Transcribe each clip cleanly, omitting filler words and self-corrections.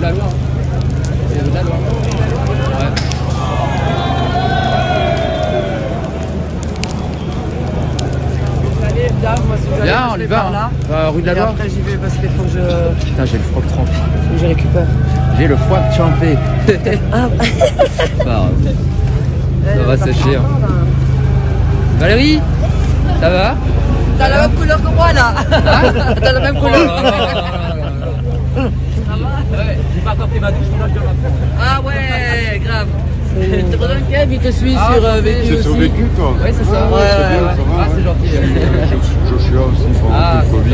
la Loire. C'est rue de la Loire. Ouais. Allez, là, moi, si vous allez, Viens, on y va. là. Rue de la Et Loire. après, j'y vais parce qu'il faut que je... Putain, j'ai le froid trempé. Faut que je récupère. J'ai le froid trempé. Ah, Ça va sécher. Hein. Valérie, ça va? T'as la même couleur que moi, là. T'as la même couleur. Ouais, j'ai pas encore pris ma douche, mais là je dois la prendre. Ah ouais, grave. T'as besoin de Kev, il te suit sur vécu C'est aussi. sur vécu, toi? Oui, c'est ça. Ouais, C'est bien, ça va. Ah, c'est gentil. Joshua aussi, pendant Ah, le Covid.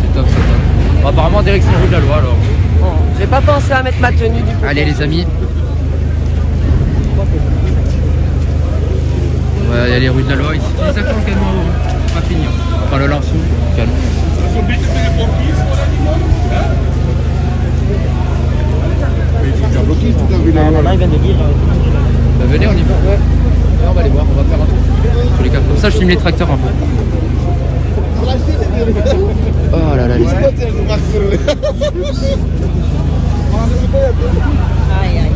c'est top, c'est top. Bon, apparemment, direction rue de la Loire alors. Bon, j'ai pas pensé à mettre ma tenue du coup. Allez, les amis. On va y aller rue de la Loire ici. C'est exactement le canon en haut. On va finir. Enfin, le lançon, le canon. Mais ils sont déjà bloqués, toute la ville. il vient de dire. Bah, venez, on y va. Ouais. Ouais, on va aller voir, on va faire un tour. Sur les cartes. Comme ça, je filme les tracteurs un peu. Oh là là, les amis. Aïe, aïe, aïe.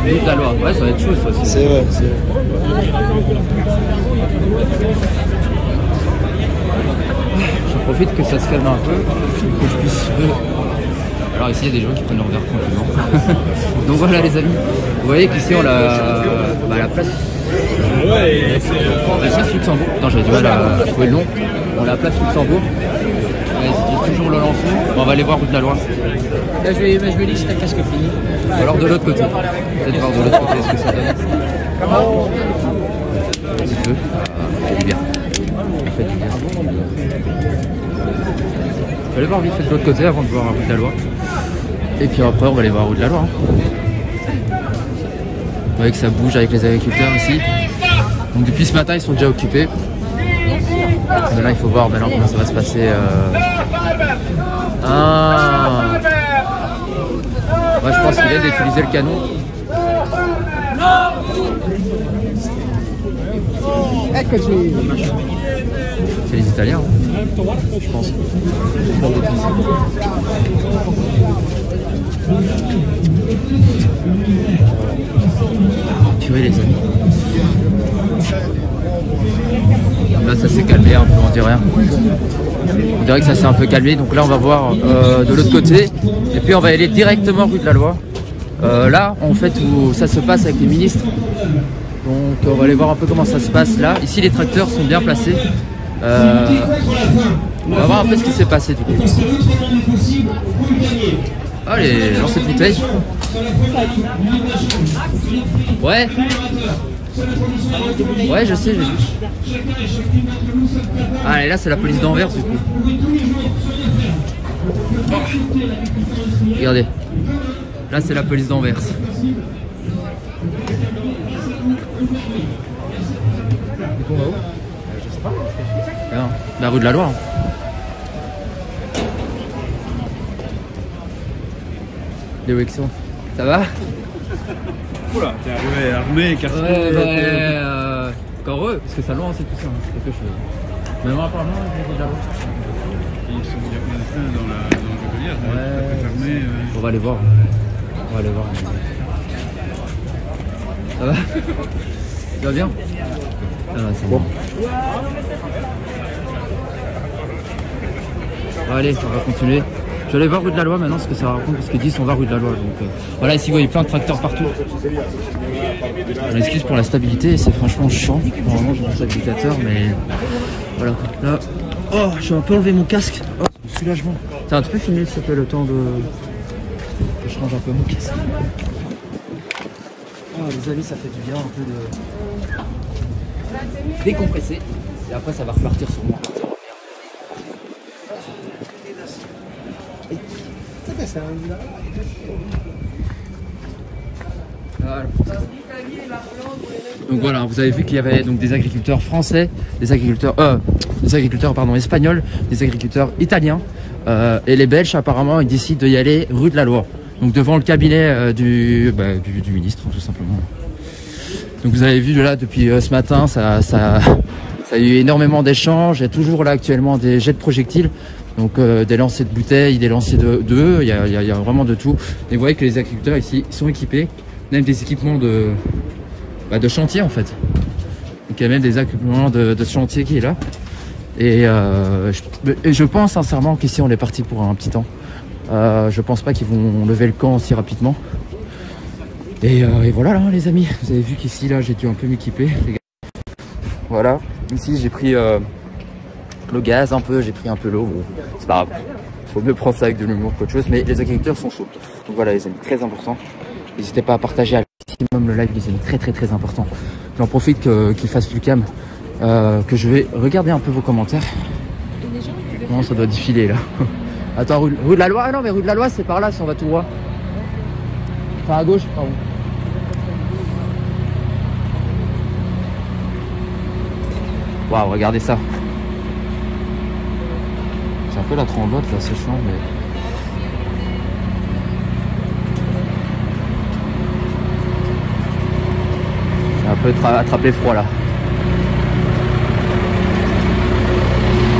Rue de la Loire. Ouais, ça va être chaud, ça aussi. C'est vrai, c'est vrai. J'en profite que ça se calme un peu, que je puisse... Alors ici il y a des gens qui prennent leur verre tranquillement. Donc voilà les amis, vous voyez qu'ici on a la place... La place Luxembourg. Putain, j'avais du mal à trouver le nom. On a la place Luxembourg. Ouais, c'est toujours le lançon. Bon, on va aller voir rue de la Loire. Là, je vais lire si t'as casque fini. Ou alors de l'autre côté. Peut-être voir de l'autre côté ce que ça donne. Un petit peu. Ça fait du bien. Ça fait du bien. Je vais aller voir vite fait de l'autre côté avant de voir rue de la Loire. Et puis après on va aller voir rue de la Loire. Vous voyez que ça bouge avec les agriculteurs ici. Donc depuis ce matin ils sont déjà occupés. Mais là il faut voir maintenant comment ça va se passer. Ah. Moi je pense qu'il vient d'utiliser le canon. C'est les Italiens, hein, je pense. Puis oui les amis. Là ça s'est calmé un peu, on dirait. On dirait que ça s'est un peu calmé. Donc là on va voir de l'autre côté. Et puis on va aller directement rue de la Loire. Là en fait où ça se passe avec les ministres. Donc on va aller voir un peu comment ça se passe là. Ici les tracteurs sont bien placés. On va voir un peu ce qui s'est passé du coup. Allez, lancez de bouteille. Ouais. Ouais, je sais, j'ai vu. Allez, là c'est la police d'Anvers du coup. Regardez. Là c'est la police d'Anvers. Je sais pas. La rue de la Loire. Les Wexons. Ça va? Oula, t'es arrivé armé, carton. Ouais, encore heureux, parce que ça loin c'est tout ça, c'est quelque chose. Mais moi apparemment, j'ai déjà loin. Ils sont bien plein dans le Goliath, Ouais, fermé. on va aller voir. On va aller voir. Ça va? Tu vas bien? Ça va, c'est bon. Bon, allez, on va continuer. Je vais aller voir rue de la Loire maintenant, ce que ça raconte, parce qu'ils disent on va rue de la Loire. Donc voilà, ici vous voyez plein de tracteurs partout. Je m'excuse pour la stabilité, c'est franchement chiant. Normalement j'ai mon stabilisateur, mais voilà. Là, oh, je vais un peu enlever mon casque. Oh, c'est un soulagement. Tiens, tu peux filmer s'il te plaît le temps de... que je change un peu mon casque. Oh les amis, ça fait du bien un peu de décompresser. Et après ça va repartir sur moi. Voilà. Donc voilà, vous avez vu qu'il y avait donc des agriculteurs français, des agriculteurs pardon, espagnols, des agriculteurs italiens et les Belges apparemment ils décident d'y aller rue de la Loire. Donc devant le cabinet du ministre tout simplement. Donc vous avez vu là depuis ce matin ça Ça a eu énormément d'échanges. Il y a toujours là actuellement des jets de projectiles. Donc des lancers de bouteilles, des lancers d'œufs, il y a vraiment de tout. Et vous voyez que les agriculteurs ici sont équipés, même des équipements de chantier en fait. Donc il y a même des équipements de chantier qui est là. Et je pense sincèrement qu'ici on est parti pour un petit temps. Je pense pas qu'ils vont lever le camp aussi rapidement. Et voilà là, les amis, vous avez vu qu'ici là j'ai dû un peu m'équiper. Voilà, ici j'ai pris le gaz un peu, j'ai pris un peu l'eau. Bon, c'est pas grave, faut mieux prendre ça avec de l'humour qu'autre chose, mais les agriculteurs sont chauds. Donc voilà les amis, très important. N'hésitez pas à partager à maximum le live les amis, très important. J'en profite qu'il fasse Lucam, que je vais regarder un peu vos commentaires. Non, ça doit défiler là. Attends, rue de la Loi, ah non mais rue de la Loi c'est par là si on va tout droit. Enfin à gauche, pardon. Waouh, regardez ça. C'est un peu la tremblote là, c'est chiant, mais... J'ai un peu attrapé froid là.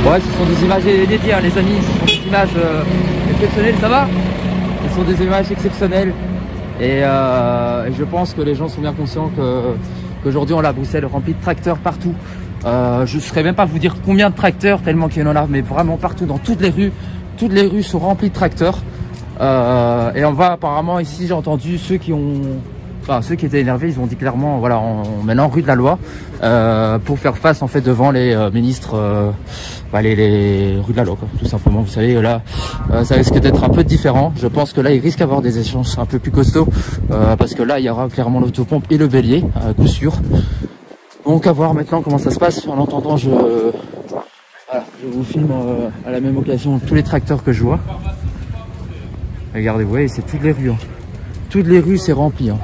Ouais, ce sont des images inédites, hein, les amis. Ce sont des images exceptionnelles, ça va? Ce sont des images exceptionnelles. Et je pense que les gens sont bien conscients qu'aujourd'hui on a Bruxelles remplie de tracteurs partout. Je ne saurais même pas vous dire combien de tracteurs, tellement qu'il y en a, mais vraiment partout, dans toutes les rues. Toutes les rues sont remplies de tracteurs. Et on va apparemment ici, j'ai entendu ceux qui étaient énervés, ils ont dit clairement, voilà, on maintenant rue de la Loi pour faire face en fait devant les ministres, les rues de la Loi, quoi, tout simplement. Vous savez, là, ça risque d'être un peu différent. Je pense que là, il risque d'avoir des échanges un peu plus costauds parce que là, il y aura clairement l'autopompe et le bélier, à coup sûr. Donc à voir maintenant comment ça se passe. En entendant, je vous filme à la même occasion tous les tracteurs que je vois. Regardez, vous voyez, c'est toutes les rues. Hein. Toutes les rues, c'est rempli. Hein.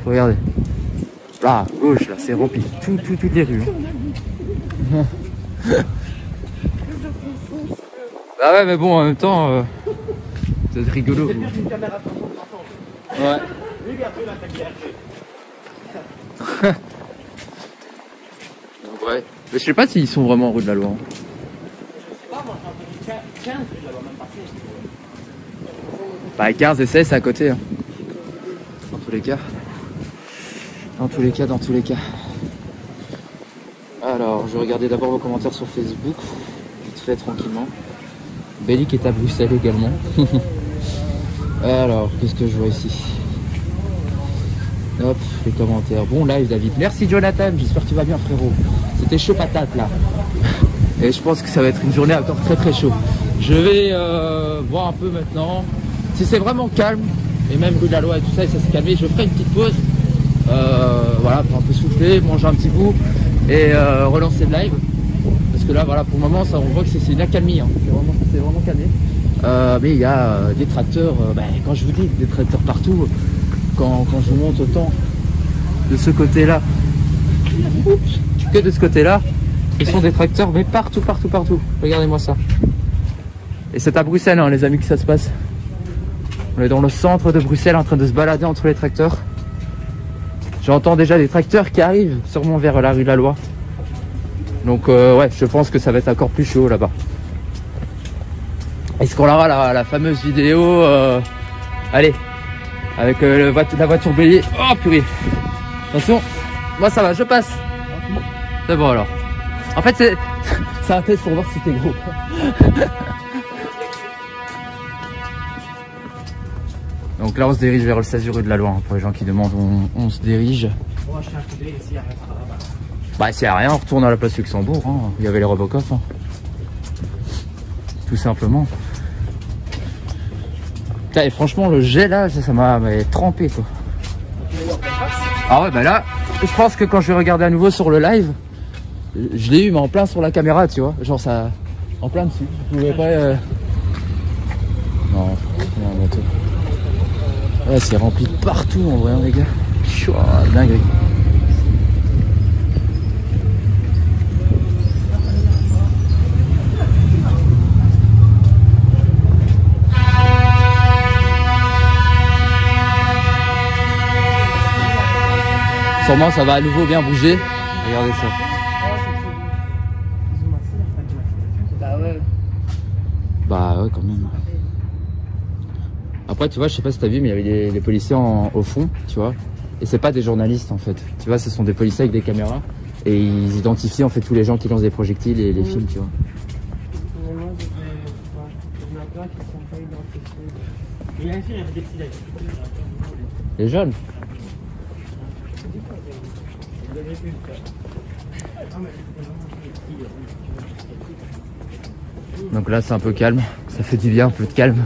Regardez. Là, à gauche, là, c'est rempli. Toutes les rues. Hein. Bah ouais, mais bon, en même temps, c'est rigolo. Ouais. Ouais. Mais je sais pas s'ils sont vraiment en rue de la Loi. Hein. Bah 15 et 16 c'est à côté. Hein. Dans tous les cas. Dans tous les cas. Alors, je regardais d'abord vos commentaires sur Facebook. Vite fait, tranquillement. Bellic est à Bruxelles également. Alors, qu'est-ce que je vois ici? Hop, les commentaires. Bon live David. Merci Jonathan, j'espère que tu vas bien frérot. C'était chaud patate là. Et je pense que ça va être une journée encore très chaud. Je vais voir un peu maintenant. Si c'est vraiment calme, et même rue de la Loi et tout ça, et ça s'est calmé, je ferai une petite pause. Voilà, pour un peu souffler, manger un petit bout et relancer le live. Parce que là, voilà, pour le moment, ça, on voit que c'est une accalmie. Hein. C'est vraiment calmé. Mais il y a des tracteurs, quand je vous dis, des tracteurs partout. Quand je vous montre autant de ce côté-là que de ce côté-là, ce sont des tracteurs, mais partout. Regardez-moi ça. Et c'est à Bruxelles, hein, les amis, que ça se passe. On est dans le centre de Bruxelles en train de se balader entre les tracteurs. J'entends déjà des tracteurs qui arrivent sûrement vers la rue de la Loi. Donc ouais, je pense que ça va être encore plus chaud là-bas. Est-ce qu'on aura la fameuse vidéo allez, avec la voiture bélier. Oh purée. Attention, moi ça va, je passe. C'est bon alors. En fait c'est un test pour voir si t'es gros. Donc là on se dirige vers le 16 rue de la Loi, hein, pour les gens qui demandent où on se dirige. Bah s'il n'y a rien, on retourne à la place Luxembourg, hein. Il y avait les Robocop, hein. Tout simplement. Et franchement le jet là, ça m'a trempé quoi. Ah ouais bah là, je pense que quand je vais regarder à nouveau sur le live, je l'ai eu mais en plein sur la caméra tu vois. Genre ça, en plein dessus. Je pouvais pas... Non, moto. Ouais c'est rempli de partout en vrai hein, les gars. Chouah, dinguerie. Sûrement ça va à nouveau bien bouger. Regardez ça. Ouais. Bah ouais, quand même. Après, tu vois, je sais pas si t'as vu, mais il y avait les policiers au fond, tu vois. Et c'est pas des journalistes, en fait. Tu vois, ce sont des policiers avec des caméras. Et ils identifient, en fait, tous les gens qui lancent des projectiles et les films, tu vois. Mais moi, je me plains qu'ils sont pas identifiés. Il y a un film, il y avait des petits lacs. Les jeunes. Donc là, c'est un peu calme. Ça fait du bien, un peu de calme.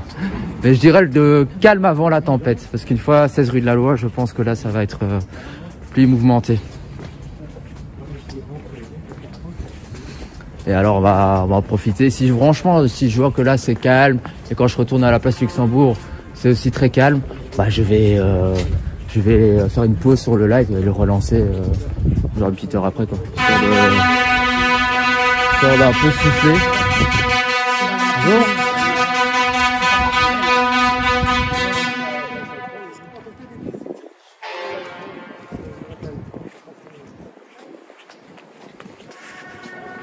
Mais je dirais de calme avant la tempête. Parce qu'une fois 16 rue de la Loi, je pense que là, ça va être plus mouvementé. Et alors, on va en profiter. Franchement, si je vois que là, c'est calme, et quand je retourne à la place Luxembourg, c'est aussi très calme, bah, je vais faire une pause sur le live et le relancer genre une petite heure après, quoi. Histoire d'un peu souffler. Bonjour.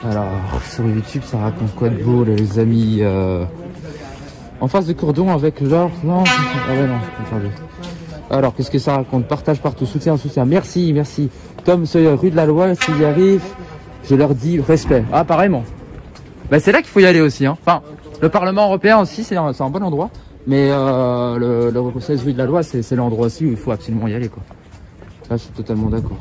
Alors, sur YouTube, ça raconte quoi de beau, les amis en face de Cordon avec leur... Non, ah ouais, non, attendez. Alors, qu'est-ce que ça raconte? Partage partout, soutien. Merci, merci. Tom Sawyer, rue de la Loi, s'il y arrive, je leur dis respect. Ah, pareillement. Ben, c'est là qu'il faut y aller aussi. Hein. Enfin, le Parlement européen aussi, c'est un bon endroit. Mais le 16 rue de la Loi, c'est l'endroit aussi où il faut absolument y aller, quoi. Là, je suis totalement d'accord.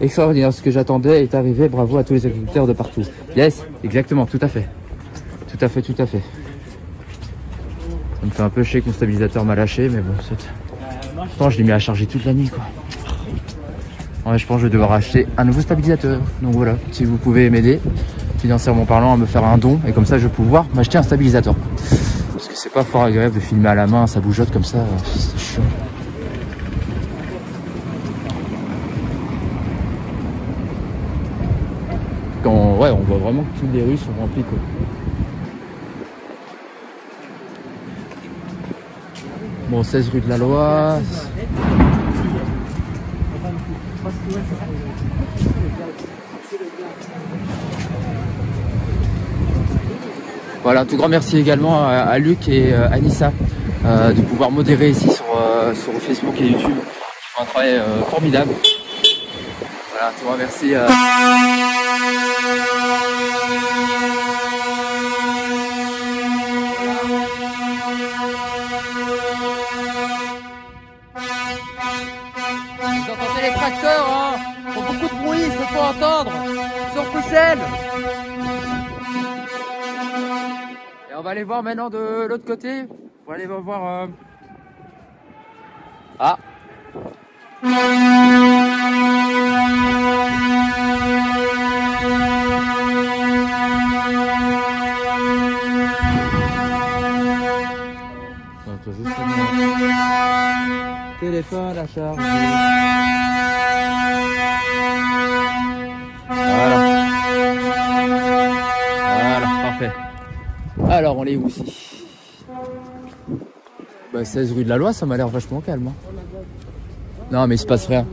Extraordinaire, ce que j'attendais est arrivé. Bravo à tous les agriculteurs de partout. Yes, exactement, tout à fait. Tout à fait, tout à fait. Ça me fait un peu chier que mon stabilisateur m'a lâché, mais bon, c'est... Pourtant, je l'ai mis à charger toute la nuit, quoi. Ouais, je pense que je vais devoir acheter un nouveau stabilisateur. Donc voilà, si vous pouvez m'aider, financièrement parlant, à me faire un don, et comme ça, je vais pouvoir m'acheter un stabilisateur. Parce que c'est pas fort agréable de filmer à la main, ça bougeotte comme ça, c'est chiant. Ouais, on voit vraiment que toutes les rues sont remplies, quoi. Bon, 16 rue de la Loi. Voilà, un tout grand merci également à Luc et Anissa de pouvoir modérer ici sur Facebook et YouTube. Ils font un travail formidable. Voilà, un tout grand merci. Vous entendez les tracteurs, hein? Ils font beaucoup de bruit, il faut entendre. Sur Bruxelles. Et on va aller voir maintenant de l'autre côté. On va aller voir. Ah. Téléphone à charger. Voilà. Voilà, parfait. Alors, on est où ici? Bah, 16 rue de la Loi, ça m'a l'air vachement calme. Hein. Non, mais il se passe rien.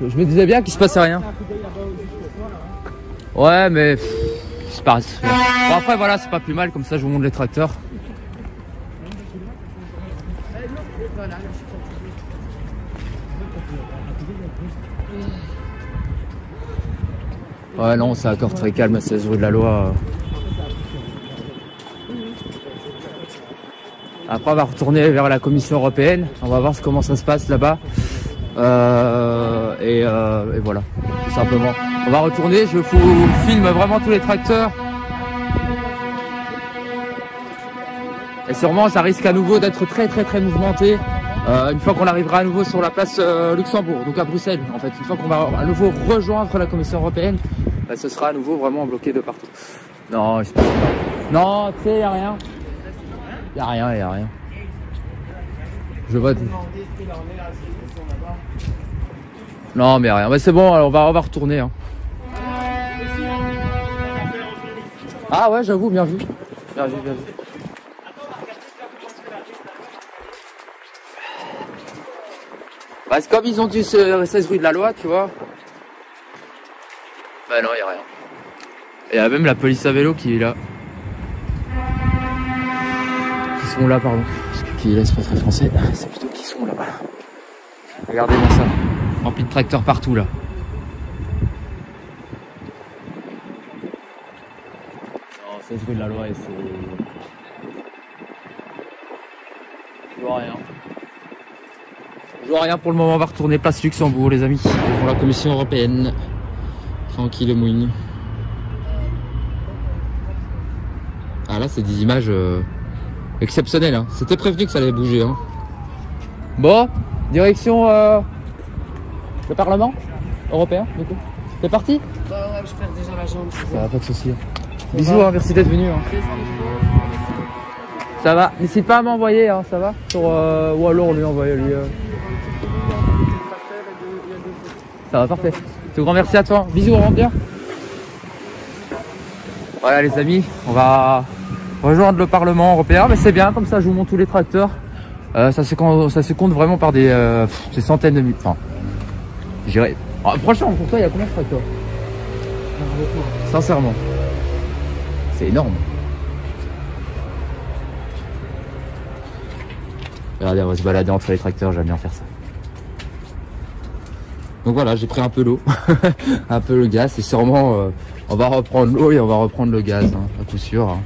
Je me disais bien qu'il se passait rien. Ouais, mais il se passe rien. Bon, après, voilà, c'est pas plus mal, comme ça, je vous montre les tracteurs. Ouais, non, c'est encore très calme à 16 rue de la Loi. Après, on va retourner vers la Commission européenne. On va voir comment ça se passe là-bas. Et voilà, tout simplement. On va retourner. Je vous filme vraiment tous les tracteurs. Et sûrement, ça risque à nouveau d'être très, très, très mouvementé. Une fois qu'on arrivera à nouveau sur la place Luxembourg, donc à Bruxelles, en fait. Une fois qu'on va à nouveau rejoindre la Commission européenne, bah, ce sera à nouveau vraiment bloqué de partout. Non, je sais pas. Non, tu sais, y a rien. Y a rien, y a rien. Je vois. Non, mais rien. Bah, c'est bon, alors on va retourner. Hein. Ah ouais, j'avoue, bien vu. Bien vu, bien vu. Bah, c'est comme ils ont dit 16 rue de la Loi, tu vois. Bah non, y a rien. Il y a même la police à vélo qui est là. sont là, pardon. Parce que qui est là, c'est pas très français. C'est plutôt qui sont là-bas. Regardez-moi ça. Rempli de tracteurs partout là. Non, 16 rue de la Loi et c'est... Je vois rien. Je vois rien pour le moment. On va retourner place Luxembourg, les amis. Pour la Commission européenne. Tranquille, mouille. Ah là, c'est des images exceptionnelles. Hein. C'était prévenu que ça allait bouger. Hein. Bon, direction le Parlement européen, du coup. T'es parti? Bah ouais, je perds déjà la jambe. Ça va, pas de soucis. Bisous, hein, merci d'être venu. Hein. Ça va, n'hésite pas à m'envoyer, hein, ça va sur, ou alors lui envoyer lui. Ça va, parfait. Tout grand merci à toi. Bisous, on rentre bien. Voilà les amis, on va rejoindre le Parlement européen, mais c'est bien, comme ça je vous montre tous les tracteurs. Ça se compte vraiment par des centaines de milliers. Enfin, je dirais. Franchement, pour toi, il y a combien de tracteurs? Sincèrement, c'est énorme. Regardez, on va se balader entre les tracteurs, j'aime bien faire ça. Donc voilà, j'ai pris un peu l'eau, un peu le gaz, et sûrement on va reprendre l'eau et on va reprendre le gaz, hein, à coup sûr. Hein.